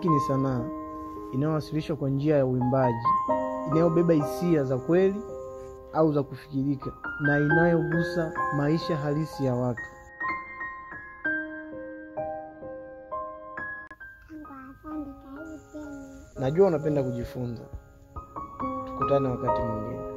Muziki ni sanaa inayowasilishwa kwa njia ya uimbaji, inayobeba hisia za kweli au za kufikirika, na inayogusa maisha halisi ya watu. Najua unapenda kujifunza. Tukutane wakati mwingine.